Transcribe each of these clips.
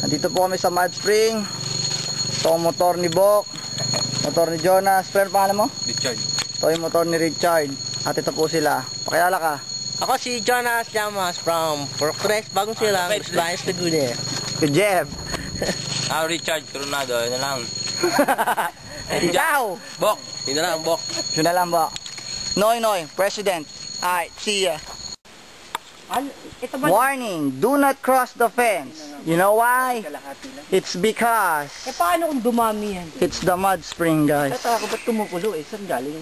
Nandito po kami sa Mud Spring. Ito ang motor ni Bok, motor ni Jonas. Pero pangalan mo? Richard. Ito yung motor ni Richard. At ito po sila. Pakilala ka. Ako si Jonas Llamas from Progress, Bagong Silang, Bayan Laguna. Good job. Richard Coronado, yun na lang. Ikaw! Bok, yun na lang, Bok. Yun na lang, Bok. Noy, President. Alright, see ya. Warning, do not cross the fence. You know why? It's because Paano kung dumami yan? it's the Mud Spring, guys. Ako ba't kumukulo eh? Saan galing?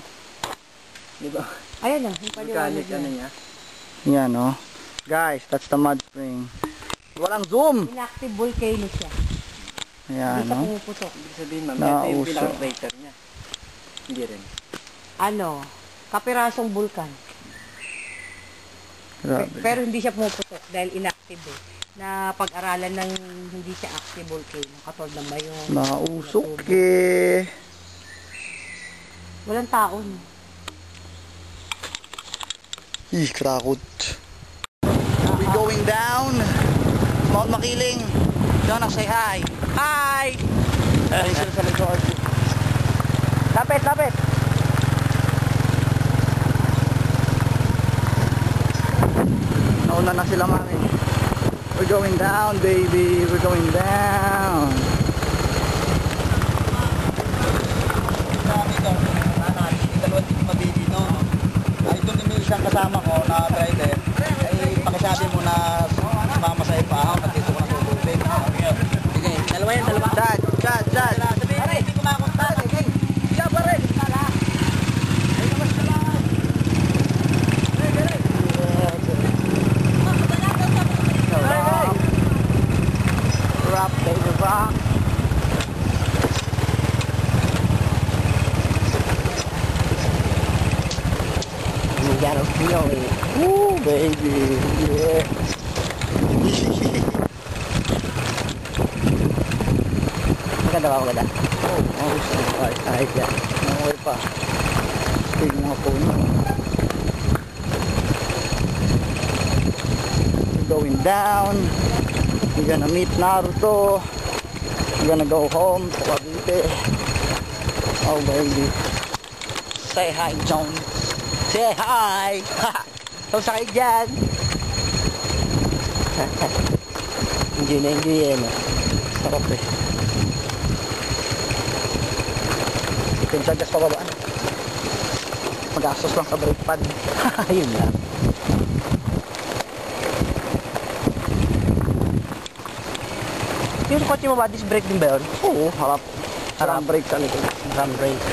Diba? Ayan na, yung paliwanag niya. Yan, oh. Guys, that's the Mud Spring. Walang zoom. Inactive volcano siya. Yan, Hindi siya no? pumuputok. Ibig sabihin, ma'am, Nauso. ito yung pinaka-crater niya. Hindi rin. Ano? Kapirasong bulkan. Grabe. Pero hindi siya pumuputok dahil inactive eh. Na pag-aralan ng hindi siya active volcano. Katulad ng Mayon. Nausok eh. Walang taon. Ih, krakot. We going down. Mount Makiling. Jonas, say hi. Hi! Ayun sila sa likod. Lapit. Nauna na sila, mami. We're going down, baby. We're going down. Isang kasama ko na driver, ay pakisabi mo na sumama sa ipahaw at dito ko na tutubig. Sige, dalawa. Chad. Pare, hindi ko makunta. Sige, siya pa rin. Rock, baby, rock. You gotta feel it. Woo, baby. Yeah. Maganda ba? Maganda. Kahit yan. Nanguhay pa. Stig mga puno. We're going down. We're gonna meet Naruto. We're gonna go home to Cavite. Oh, baby. Say hi, John. Say hi! Kamusta kayo dyan? Enjoy yan. Sarap eh. Pinsagas pababaan. Magastos lang sa brake pad. Ayun lang. Yung kotse mo ba, disc brake din ba yun? Oo, harap. Harap brake sa likod. Ram brake.